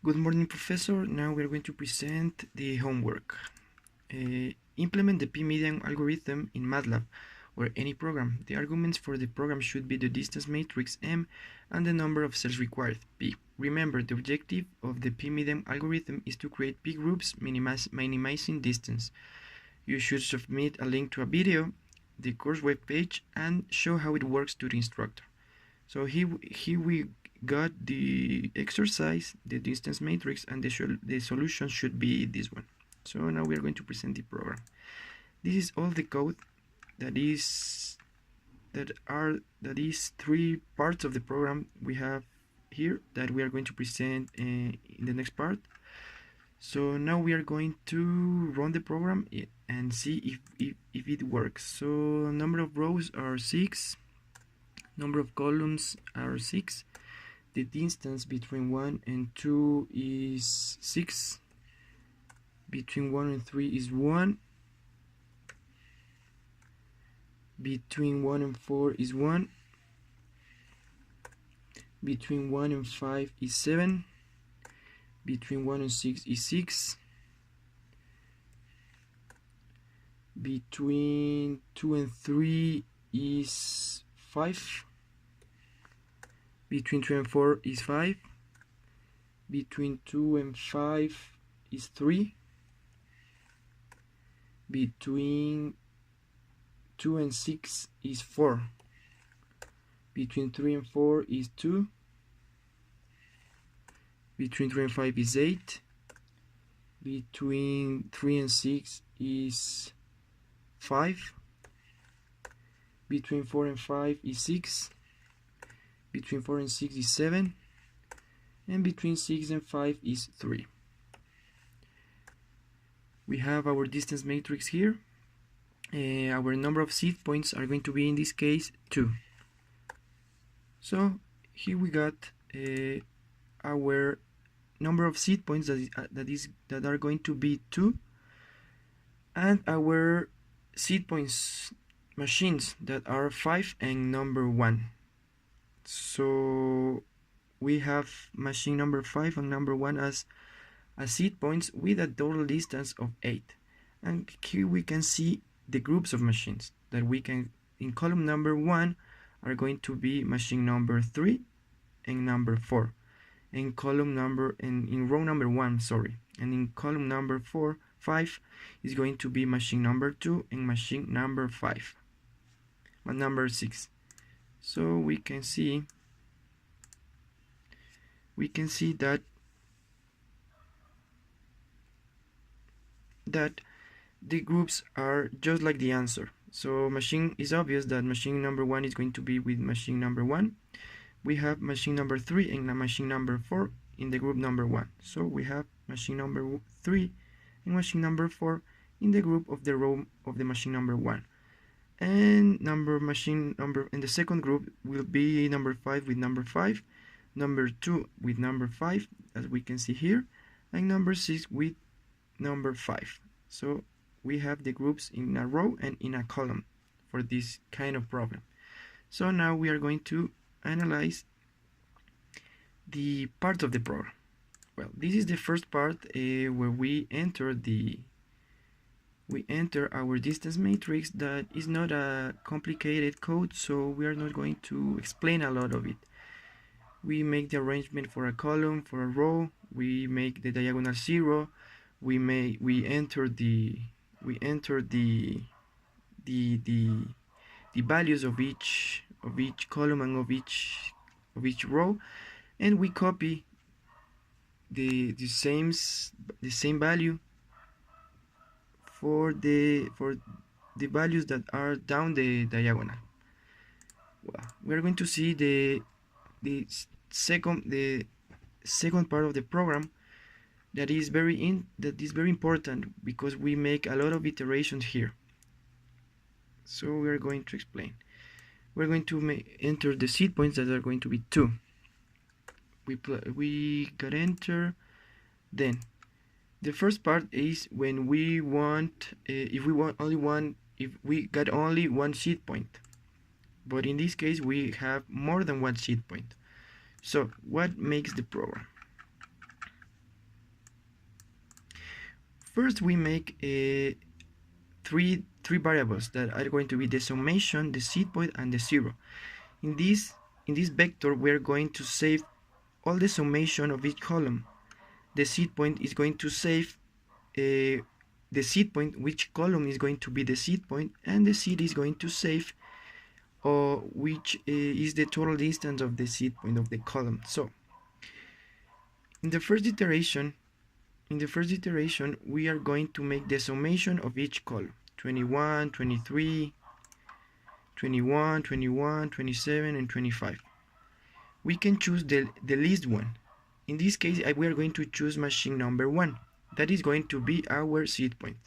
Good morning, Professor. Now we're going to present the homework. Implement the p-median algorithm in MATLAB or any program. The arguments for the program should be the distance matrix M and the number of cells required, P. Remember, the objective of the p-median algorithm is to create p groups minimizing distance. You should submit a link to a video, the course web page, and show how it works to the instructor. So here we got the exercise, the distance matrix, and the solution should be this one. So now we are going to present the program. This is all the code that is three parts of the program we have here that we are going to present in the next part. So now we are going to run the program and see if it works. So number of rows are 6, number of columns are 6. The distance between 1 and 2 is 6. Between 1 and 3 is 1. Between 1 and 4 is 1. Between 1 and 5 is 7. Between 1 and 6 is 6. Between 2 and 3 is 5. Between 3 and 4 is 5. Between 2 and 5 is 3. Between 2 and 6 is 4. Between 3 and 4 is 2. Between 3 and 5 is 8. Between 3 and 6 is 5. Between 4 and 5 is 6. Between 4 and 6 is 7. And between 6 and 5 is 3. We have our distance matrix here. Our number of seed points are going to be, in this case, 2. So here we got our number of seed points that are going to be 2, and our seed points machines that are 5 and number 1. So we have machine number 5 and number 1 as seed points with a total distance of 8. And here we can see the groups of machines that we can, in column number 1 are going to be machine number 3 and number 4. In row number 1, sorry. And in column number 5 is going to be machine number 2 and machine number 5. And number 6. So we can see that the groups are just like the answer. So machine is obvious that machine number 1 is going to be with machine number 1. We have machine number 3 and machine number 4 in the group number 1. So we have machine number 3 and machine number 4 in the group of the row of the machine number 1. And machine number in the second group will be number 5 with number 5, number 2 with number 5, as we can see here, and number 6 with number 5. So we have the groups in a row and in a column for this kind of problem. So now we are going to analyze the parts of the program. Well, this is the first part where we enter our distance matrix. That is not a complicated code, so we are not going to explain a lot of it. We make the arrangement for a column, for a row. We make the diagonal 0. We enter the values of each column and of each row, and we copy the same value for the values that are down the diagonal. Well, we are going to see the second part of the program that is very important, because we make a lot of iterations here. So we are going to explain. We're going to enter the seed points that are going to be 2. We got enter. Then the first part is when we want if we got only one seed point, but in this case we have more than one seed point. So what makes the program? first we make three variables that are going to be the summation, the seed point, and the zero. In this vector, we are going to save all the summation of each column. The seed point is going to save the seed point, which column is going to be the seed point, and the seed is going to save which is the total distance of the seed point of the column. So in the first iteration, we are going to make the summation of each column: 21, 23, 21, 21, 27, and 25. We can choose the least one. In this case, we are going to choose machine number 1. That is going to be our seed point.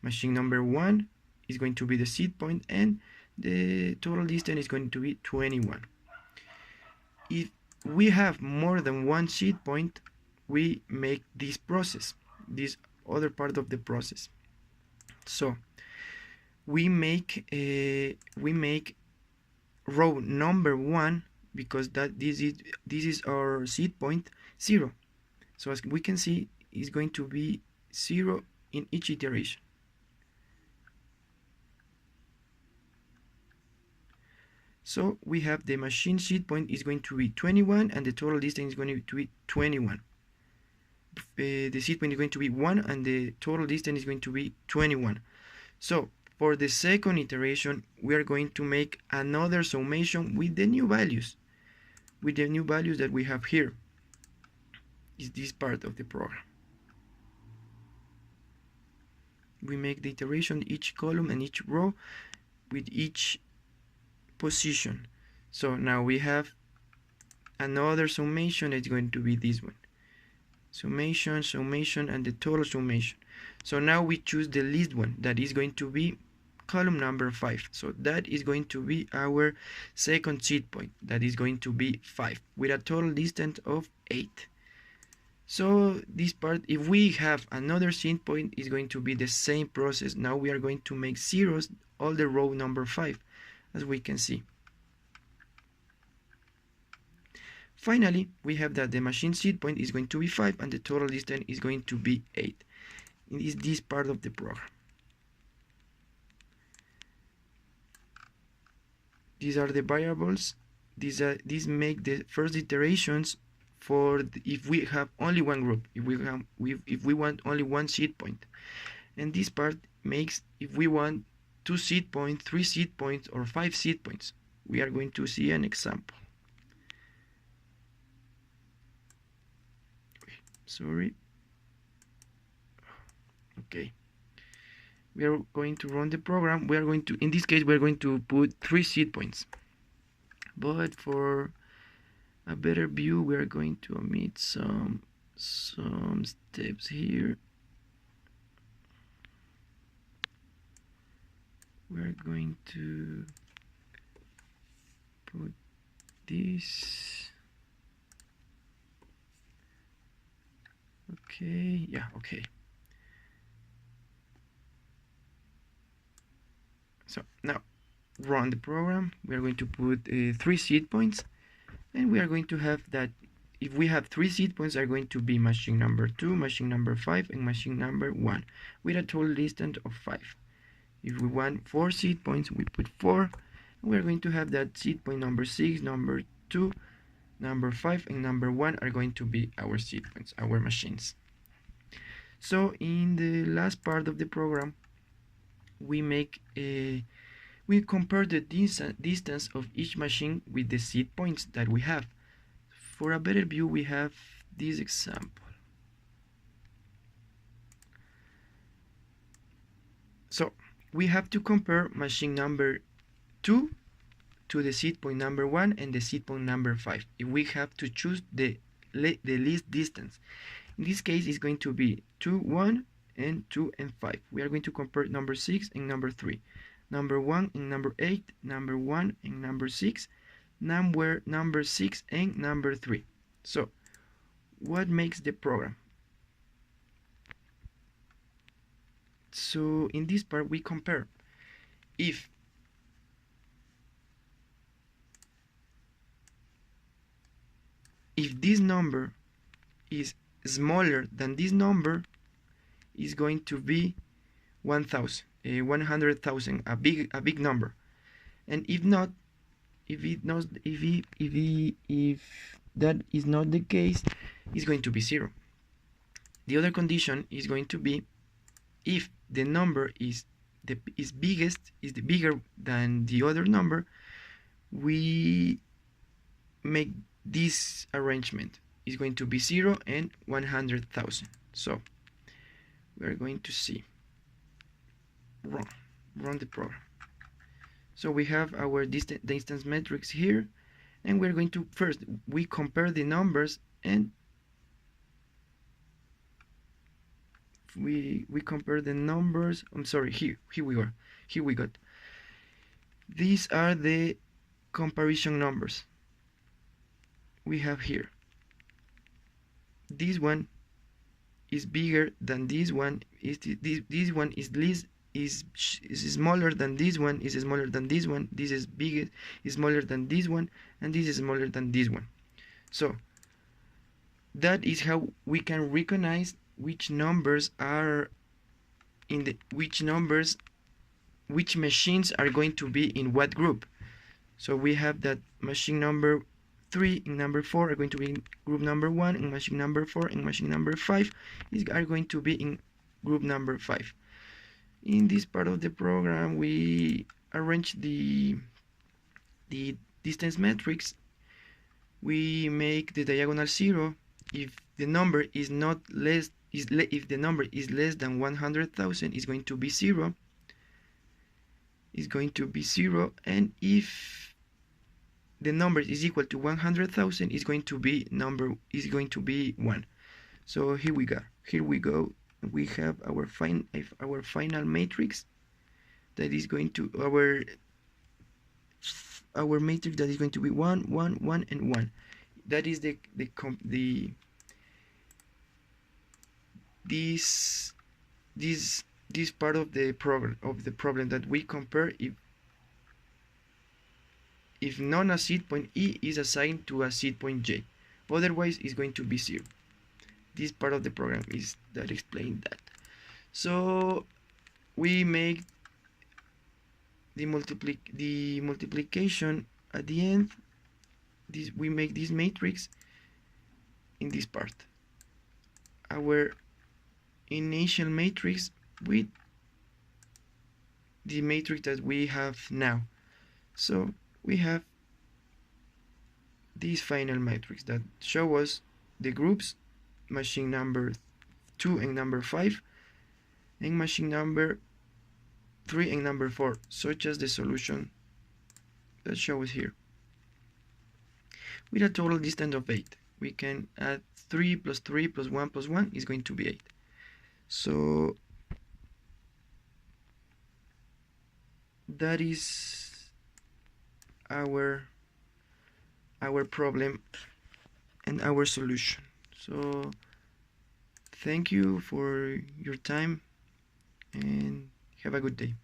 Machine number 1 is going to be the seed point, and the total distance is going to be 21. If we have more than one seed point, we make this process, this other part of the process. So we make row number 1, because this is our seed point, 0. So as we can see, it's going to be 0 in each iteration. So we have the machine seed point is going to be 21, and the total distance is going to be 21. The seed point is going to be 1, and the total distance is going to be 21. So for the second iteration, we are going to make another summation with the new values, that we have here. Is this part of the program. We make the iteration each column and each row with each position. So now we have another summation. It's going to be this one: summation, and the total summation. So now we choose the least one, that is going to be column number 5. So that is going to be our second seed point, that is going to be 5, with a total distance of 8. So this part, if we have another seed point, is going to be the same process. Now we are going to make zeros all the row number 5, as we can see. Finally, we have that the machine seed point is going to be 5, and the total distance is going to be 8. In this part of the program. These are the variables. These make the first iterations for if we have only one group, if we want only one seed point. And this part makes if we want 2 seed points, 3 seed points, or 5 seed points. We are going to see an example. Sorry. Okay. We are going to run the program. We are going to, in this case, we are going to put 3 seed points. But for a better view, we are going to omit some steps here. We are going to put this. Okay, yeah, okay. So now run the program. We are going to put 3 seed points, and we are going to have that if we have 3 seed points are going to be machine number 2, machine number 5, and machine number 1, with a total distance of 5. If we want 4 seed points, we put 4, and we are going to have that seed point number 6, number 2, number 5, and number 1 are going to be our seed points, our machines. So in the last part of the program, we compare the distance of each machine with the seed points that we have. For a better view, we have this example. So we have to compare machine number 2 to the seed point number 1 and the seed point number 5. If we have to choose the least distance. In this case, it's going to be 2, 1, and 2 and 5. We are going to compare number 6 and number 3. Number 1 and number 8, number 1 and number 6, number 6 and number 3. So, what makes the program? So, in this part, we compare if this number is smaller than this number, is going to be 100,000, a big number. And if not, if that is not the case, it's going to be 0. The other condition is going to be if the number is bigger than the other number, we make this arrangement. Is going to be 0 and 100,000. So we are going to see run the program. So we have our distance matrix here, and we're going to first we compare the numbers, and we compare the numbers. I'm sorry, here we are. Here we got. These are the comparison numbers we have here. This one is bigger than this one. This one is smaller than this one, is smaller than this one, this is bigger, is smaller than this one, and this is smaller than this one. So that is how we can recognize which numbers are in the which machines are going to be in what group. So we have that machine number 3 and number 4 are going to be in group number 1, and machine number 4 and machine number 5 are going to be in group number 5. In this part of the program, we arrange the distance matrix. We make the diagonal 0 if the number is not less if the number is less than 100,000, is going to be 0. Is going to be 0, and if the number is equal to 100,000, is going to be 1. So here we go. We have our final matrix that is going to our matrix that is going to be 1, 1, 1, and 1. That is this part of the problem that we compare if non a seed point E is assigned to a seed point J. Otherwise, it's going to be 0. This part of the program is that explains that. So we make the multiplication at the end. We make this matrix in this part. Our initial matrix with the matrix that we have now. So we have this final matrix that show us the groups, machine number 2 and number 5, and machine number 3 and number 4, such as the solution that shows here. With a total distance of 8, we can add 3 plus 3 plus 1 plus 1 is going to be 8. So that is our problem and our solution. So thank you for your time and have a good day.